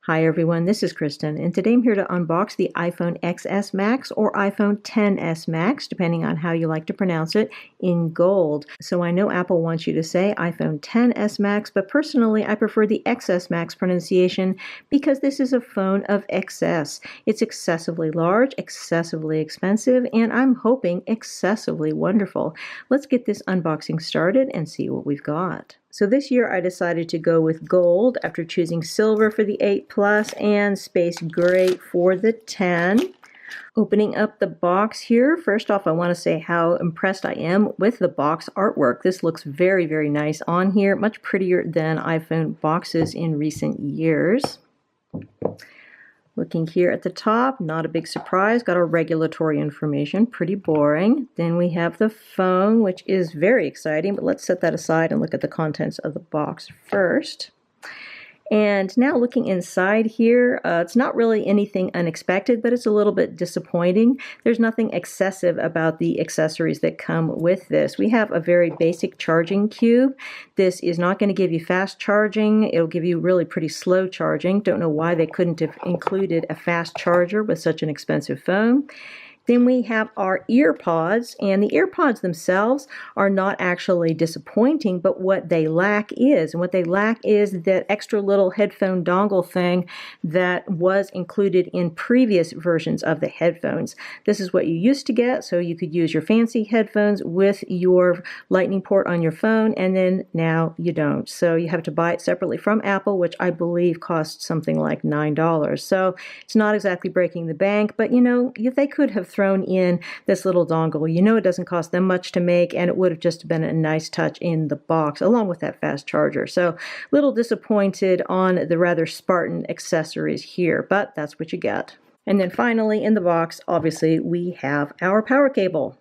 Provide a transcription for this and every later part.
Hi everyone, this is Kristen, and today I'm here to unbox the iPhone XS Max or iPhone XS Max, depending on how you like to pronounce it, in gold. So I know Apple wants you to say iPhone XS Max, but personally I prefer the XS Max pronunciation because this is a phone of excess. It's excessively large, excessively expensive, and I'm hoping excessively wonderful. Let's get this unboxing started and see what we've got. So this year I decided to go with gold after choosing silver for the 8 Plus and space gray for the 10. Opening up the box here, first off I want to say how impressed I am with the box artwork. This looks very, very nice on here, much prettier than iPhone boxes in recent years. Looking here at the top, not a big surprise, got our regulatory information, pretty boring. Then we have the phone, which is very exciting, but let's set that aside and look at the contents of the box first. And now looking inside here, it's not really anything unexpected, but it's a little bit disappointing. There's nothing excessive about the accessories that come with this. We have a very basic charging cube. This is not going to give you fast charging. It'll give you really pretty slow charging. Don't know why they couldn't have included a fast charger with such an expensive phone. Then we have our ear pods, and the ear pods themselves are not actually disappointing, but what they lack is, that extra little headphone dongle thing that was included in previous versions of the headphones. This is what you used to get, so you could use your fancy headphones with your lightning port on your phone, and then now you don't. So you have to buy it separately from Apple, which I believe costs something like $9. So it's not exactly breaking the bank, but you know, if they could have thrown in this little dongle. You know it doesn't cost them much to make, and it would have just been a nice touch in the box, along with that fast charger. So a little disappointed on the rather Spartan accessories here, but that's what you get. And then finally in the box, obviously, we have our power cable.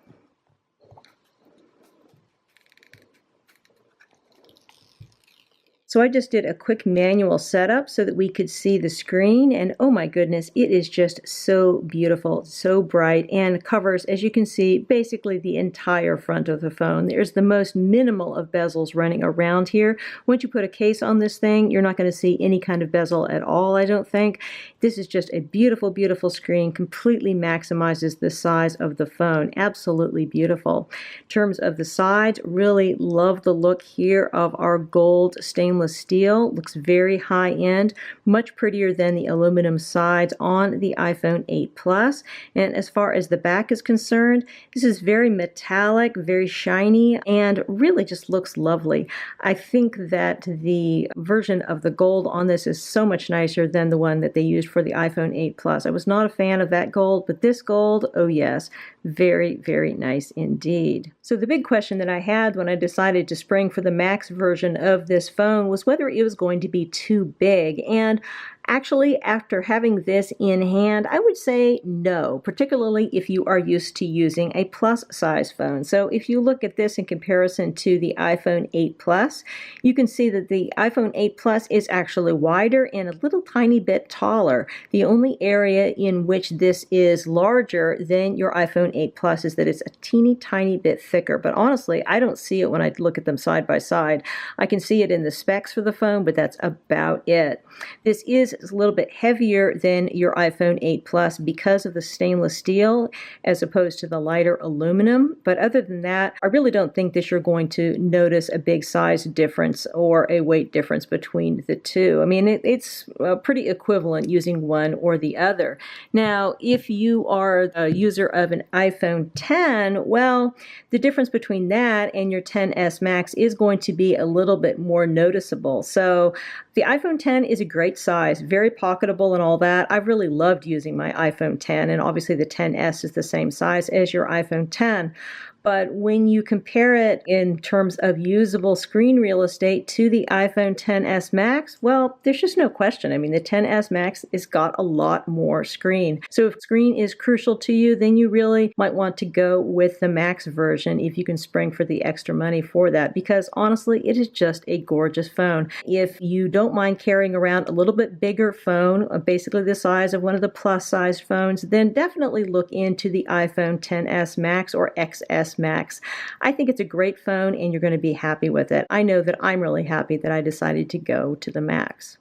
So I just did a quick manual setup so that we could see the screen, and oh my goodness, it is just so beautiful, so bright, and covers, as you can see, basically the entire front of the phone. There's the most minimal of bezels running around here. Once you put a case on this thing, you're not going to see any kind of bezel at all, I don't think. This is just a beautiful, beautiful screen, completely maximizes the size of the phone. Absolutely beautiful. In terms of the sides, really love the look here of our gold stainless steel. Looks very high-end, much prettier than the aluminum sides on the iPhone 8 Plus. And as far as the back is concerned, this is very metallic, very shiny, and really just looks lovely. I think that the version of the gold on this is so much nicer than the one that they used for the iPhone 8 Plus. I was not a fan of that gold, but this gold, oh yes, very, very nice indeed. So the big question that I had when I decided to spring for the Max version of this phone was whether it was going to be too big. And actually, after having this in hand, I would say no, particularly if you are used to using a plus size phone. So if you look at this in comparison to the iPhone 8 Plus, you can see that the iPhone 8 Plus is actually wider and a little tiny bit taller. The only area in which this is larger than your iPhone 8 Plus is that it's a teeny tiny bit thicker. But honestly, I don't see it when I look at them side by side. I can see it in the specs for the phone, but that's about it. This is a little bit heavier than your iPhone 8 Plus because of the stainless steel as opposed to the lighter aluminum. But other than that, I really don't think that you're going to notice a big size difference or a weight difference between the two. I mean, it's pretty equivalent using one or the other. Now, if you are a user of an iPhone 10, well, the difference between that and your XS Max is going to be a little bit more noticeable. So the iPhone 10 is a great size, very pocketable and all that. I've really loved using my iPhone 10, and obviously the XS is the same size as your iPhone 10. But when you compare it in terms of usable screen real estate to the iPhone XS Max, well, there's just no question. I mean, the XS Max has got a lot more screen. So if screen is crucial to you, then you really might want to go with the Max version if you can spring for the extra money for that, because honestly, it is just a gorgeous phone. If you don't mind carrying around a little bit bigger phone, basically the size of one of the plus size phones, then definitely look into the iPhone XS Max or XS Max. I think it's a great phone and you're going to be happy with it. I know that I'm really happy that I decided to go to the Max.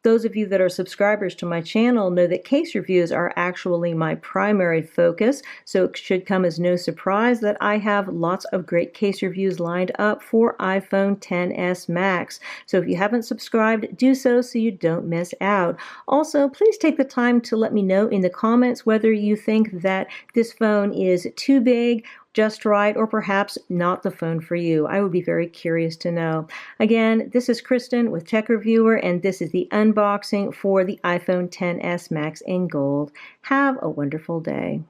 Those of you that are subscribers to my channel know that case reviews are actually my primary focus, so it should come as no surprise that I have lots of great case reviews lined up for iPhone XS Max. So if you haven't subscribed, do so you don't miss out. Also, please take the time to let me know in the comments whether you think that this phone is too big, just right, or perhaps not the phone for you. I would be very curious to know. Again, this is Kristen with Tech Reviewer, and this is the unboxing for the iPhone XS Max in gold. Have a wonderful day.